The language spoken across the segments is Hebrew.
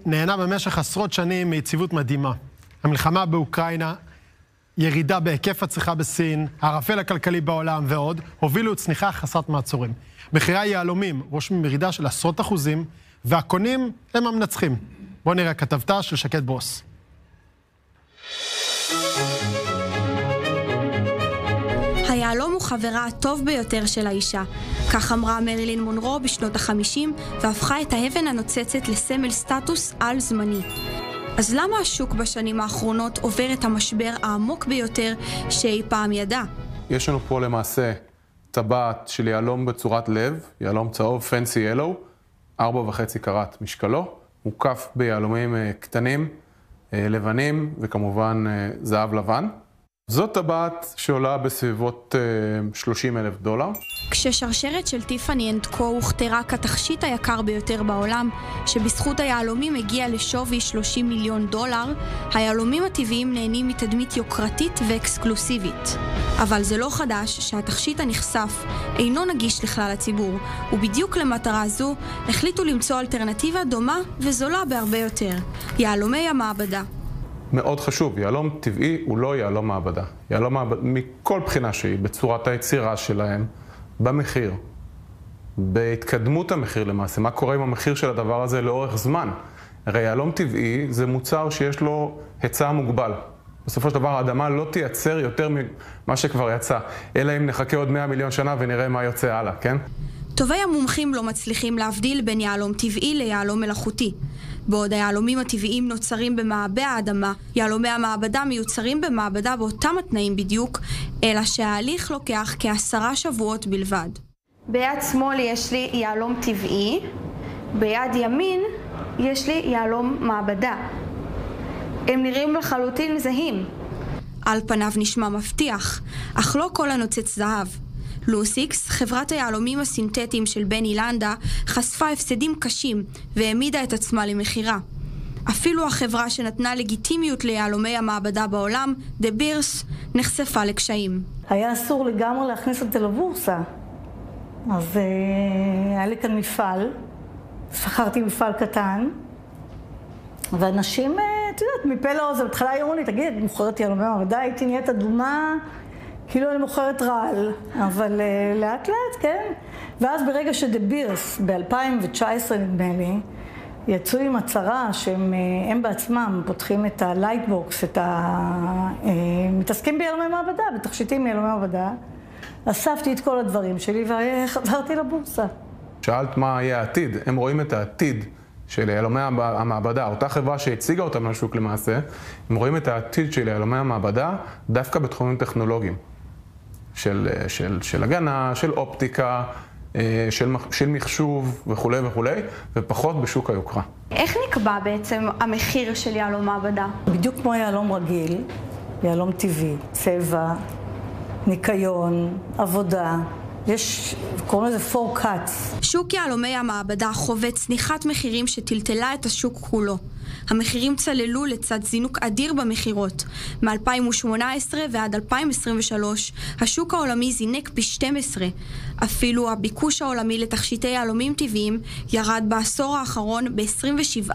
נהנה במשך עשרות שנים מיציבות מדהימה. המלחמה באוקראינה, ירידה בהיקף הצריכה בסין, הערפל הכלכלי בעולם ועוד, הובילו צניחה חסרת מעצורים. מחירי היהלומים רושמים ירידה של עשרות אחוזים, והקונים הם המנצחים. בואו נראה כתבתה של שקד ברוס. היהלום הוא חברה הטוב ביותר של האישה. כך אמרה מרילין מונרו בשנות ה-50, והפכה את האבן הנוצצת לסמל סטטוס על זמני. אז למה השוק בשנים האחרונות עובר את המשבר העמוק ביותר שאי פעם ידע? יש לנו פה למעשה טבעת של יהלום בצורת לב, יהלום צהוב, פנסי ילו, 4.5 קראט משקלו, מוקף ביהלומים קטנים, לבנים וכמובן זהב לבן. זאת טבעת שעולה בסביבות $30,000. כששרשרת של טיפאני אנד קו הוכתרה כתכשיט היקר ביותר בעולם, שבזכות היהלומים הגיע לשווי $30 מיליון, היהלומים הטבעיים נהנים מתדמית יוקרתית ואקסקלוסיבית. אבל זה לא חדש שהתכשיט הנחשף אינו נגיש לכלל הציבור, ובדיוק למטרה זו החליטו למצוא אלטרנטיבה דומה וזולה בהרבה יותר, יהלומי המעבדה. מאוד חשוב, יהלום טבעי הוא לא יהלום מעבדה. יהלום מעבדה מכל בחינה שהיא, בצורת היצירה שלהם, במחיר, בהתקדמות המחיר למעשה, מה קורה עם המחיר של הדבר הזה לאורך זמן. הרי יהלום טבעי זה מוצר שיש לו היצע מוגבל. בסופו של דבר האדמה לא תייצר יותר ממה שכבר יצא, אלא אם נחכה עוד 100 מיליון שנה ונראה מה יוצא הלאה, כן? טובי המומחים לא מצליחים להבדיל בין יהלום טבעי ליהלום מלאכותי. בעוד היהלומים הטבעיים נוצרים במעבה האדמה, יהלומי המעבדה מיוצרים במעבדה באותם התנאים בדיוק, אלא שההליך לוקח כ10 שבועות בלבד. ביד שמאל יש לי יהלום טבעי, ביד ימין יש לי יהלום מעבדה. הם נראים לחלוטין זהים. על פניו נשמע מבטיח, אך לא כל הנוצץ זהב. לוסיקס, חברת היהלומים הסינתטיים של בני לנדה, חשפה הפסדים קשים והעמידה את עצמה למחירה. אפילו החברה שנתנה לגיטימיות ליהלומי המעבדה בעולם, דה בירס, נחשפה לקשיים. היה אסור לגמרי להכניס את זה לבורסה. אז היה לי כאן מפעל, שכרתי מפעל קטן, ואנשים, את יודעת, מפה לאוזן, בתחילה אמרו לי, תגיד, את מוכרת יהלומי המעבדה, הייתי נהיית אדומה, כאילו אני מוכרת רעל, אבל לאט לאט, כן. ואז ברגע שדה בירס, ב-2019 נדמה לי, יצאו עם הצהרה שהם בעצמם פותחים את הלייטבוקס, מתעסקים ביהלומי מעבדה, בתכשיטים ביהלומי מעבדה, אספתי את כל הדברים שלי וחזרתי לבורסה. שאלת מה יהיה העתיד, הם רואים את העתיד של יהלומי המעבדה, אותה חברה שהציגה אותם לשוק למעשה, הם רואים את העתיד של יהלומי המעבדה דווקא בתחומים טכנולוגיים. של הגנה, של אופטיקה, של מחשוב וכו' וכו', ופחות בשוק היוקרה. איך נקבע בעצם המחיר של יהלום מעבדה? בדיוק כמו יהלום רגיל, יהלום טבעי, צבע, ניקיון, עבודה. קוראים לזה 4 cuts. שוק יהלומי המעבדה חווה צניחת מחירים שטלטלה את השוק כולו. המחירים צללו לצד זינוק אדיר במחירות. מ-2018 ועד 2023, השוק העולמי זינק ב-12. אפילו הביקוש העולמי לתכשיטי יהלומים טבעיים ירד בעשור האחרון ב-27%.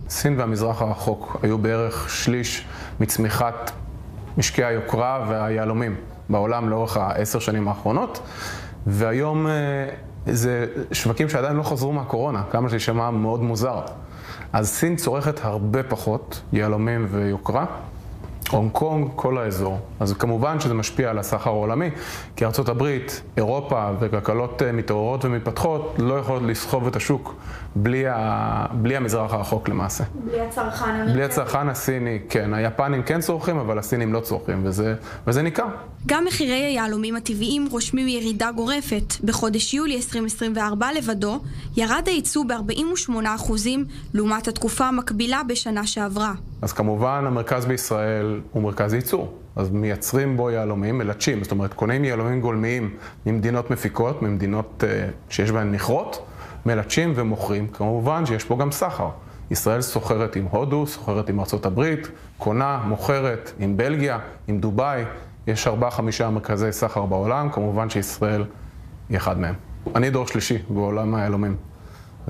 סין והמזרח הרחוק היו בערך שליש מצמיחת משקי היוקרה והיהלומים בעולם לאורך 10 שנים האחרונות, והיום זה שווקים שעדיין לא חזרו מהקורונה, כמה שישמע מאוד מוזר. אז סין צורכת הרבה פחות יהלומים ויוקרה, הונג קונג, כל האזור. אז כמובן שזה משפיע על הסחר העולמי, כי ארצות הברית, אירופה וכלכלות מתעוררות ומתפתחות לא יכולות לסחוב את השוק בלי המזרח הרחוק למעשה. בלי הצרכן האמריקאי. בלי הצרכן הסיני, כן. היפנים כן צורכים, אבל הסינים לא צורכים, וזה ניכר. גם מחירי היהלומים הטבעיים רושמים ירידה גורפת. בחודש יולי 2024 לבדו, ירד הייצוא ב-48% לעומת התקופה המקבילה בשנה שעברה. אז כמובן המרכז בישראל הוא מרכז ייצור. אז מייצרים בו יהלומים, מלטשים, זאת אומרת, קונים יהלומים גולמיים ממדינות מפיקות, ממדינות שיש בהן מכרות, מלטשים ומוכרים. כמובן שיש פה גם סחר. ישראל סוחרת עם הודו, סוחרת עם ארצות הברית, קונה, מוכרת עם בלגיה, עם דובאי. יש 4-5 מרכזי סחר בעולם, כמובן שישראל היא אחד מהם. אני דור שלישי בעולם היהלומים.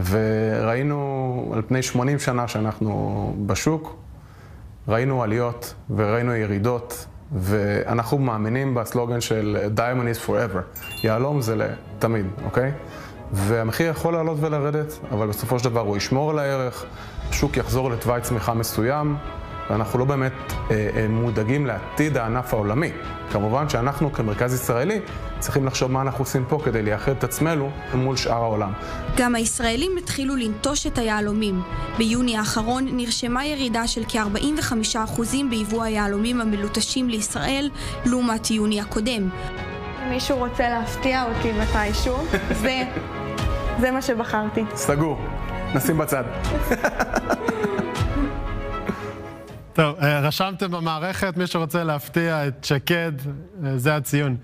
וראינו על פני 80 שנה שאנחנו בשוק, ראינו עליות וראינו ירידות, ואנחנו מאמינים בסלוגן של Diamond is forever. יהלום זה לתמיד, אוקיי? והמחיר יכול לעלות ולרדת, אבל בסופו של דבר הוא ישמור על הערך, השוק יחזור לתוואי צמיחה מסוים, ואנחנו לא באמת מודאגים לעתיד הענף העולמי. כמובן שאנחנו כמרכז ישראלי צריכים לחשוב מה אנחנו עושים פה כדי לייחד את עצמנו מול שאר העולם. גם הישראלים התחילו לנטוש את היהלומים. ביוני האחרון נרשמה ירידה של כ-45% ביבוא היהלומים המלוטשים לישראל לעומת יוני הקודם. מישהו רוצה להפתיע אותי מתישהו, זה מה שבחרתי. סגור, נשים בצד. טוב, רשמתם במערכת, מי שרוצה להפתיע את שקד, זה הציון.